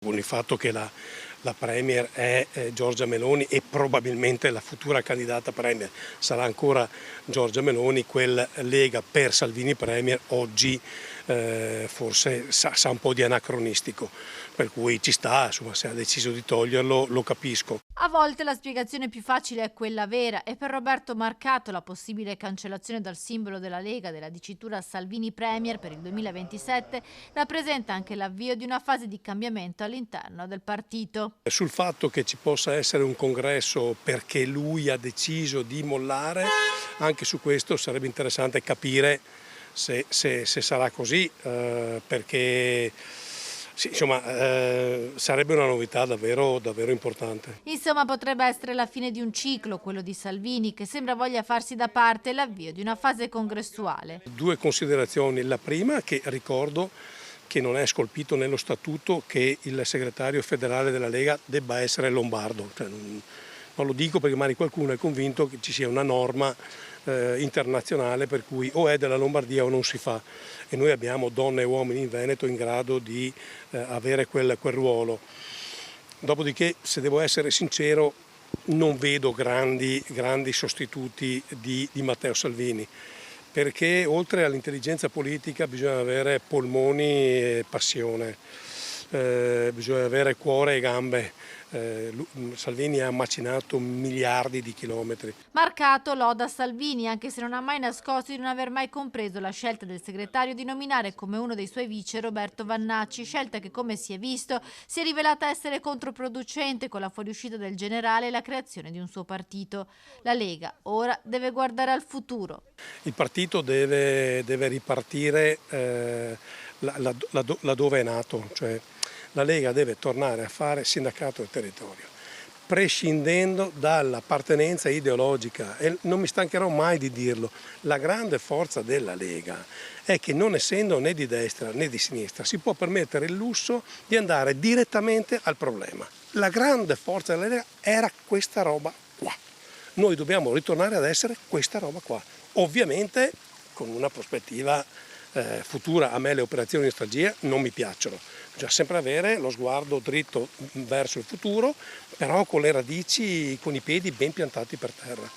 con il fatto che la Premier è Giorgia Meloni e probabilmente la futura candidata Premier sarà ancora Giorgia Meloni, quel Lega per Salvini Premier oggi forse sa un po' di anacronistico, per cui ci sta, insomma, se ha deciso di toglierlo lo capisco. A volte la spiegazione più facile è quella vera e per Roberto Marcato la possibile cancellazione dal simbolo della Lega della dicitura Salvini Premier per il 2027 rappresenta anche l'avvio di una fase di cambiamento all'interno del partito. Sul fatto che ci possa essere un congresso perché lui ha deciso di mollare, anche su questo sarebbe interessante capire se sarà così, perché sì, insomma, sarebbe una novità davvero importante. Insomma, potrebbe essere la fine di un ciclo, quello di Salvini, che sembra voglia farsi da parte e l'avvio di una fase congressuale. Due considerazioni. La prima, che ricordo che non è scolpito nello statuto che il segretario federale della Lega debba essere lombardo. Cioè, non lo dico perché magari qualcuno è convinto che ci sia una norma internazionale per cui o è della Lombardia o non si fa, e noi abbiamo donne e uomini in Veneto in grado di avere quel ruolo. Dopodiché, se devo essere sincero, non vedo grandi sostituti di Matteo Salvini, perché oltre all'intelligenza politica bisogna avere polmoni e passione, bisogna avere cuore e gambe. Salvini ha macinato miliardi di chilometri. Marcato loda Salvini, anche se non ha mai nascosto di non aver mai compreso la scelta del segretario di nominare come uno dei suoi vice Roberto Vannacci, scelta che, come si è visto, si è rivelata essere controproducente con la fuoriuscita del generale e la creazione di un suo partito. La Lega ora deve guardare al futuro. Il partito deve ripartire laddove è nato, cioè la Lega deve tornare a fare sindacato del territorio, prescindendo dall'appartenenza ideologica, e non mi stancherò mai di dirlo. La grande forza della Lega è che, non essendo né di destra né di sinistra, si può permettere il lusso di andare direttamente al problema. La grande forza della Lega era questa roba qua. Noi dobbiamo ritornare ad essere questa roba qua, ovviamente con una prospettiva futura. A me le operazioni di strategia non mi piacciono, bisogna sempre avere lo sguardo dritto verso il futuro, però con le radici, con i piedi ben piantati per terra.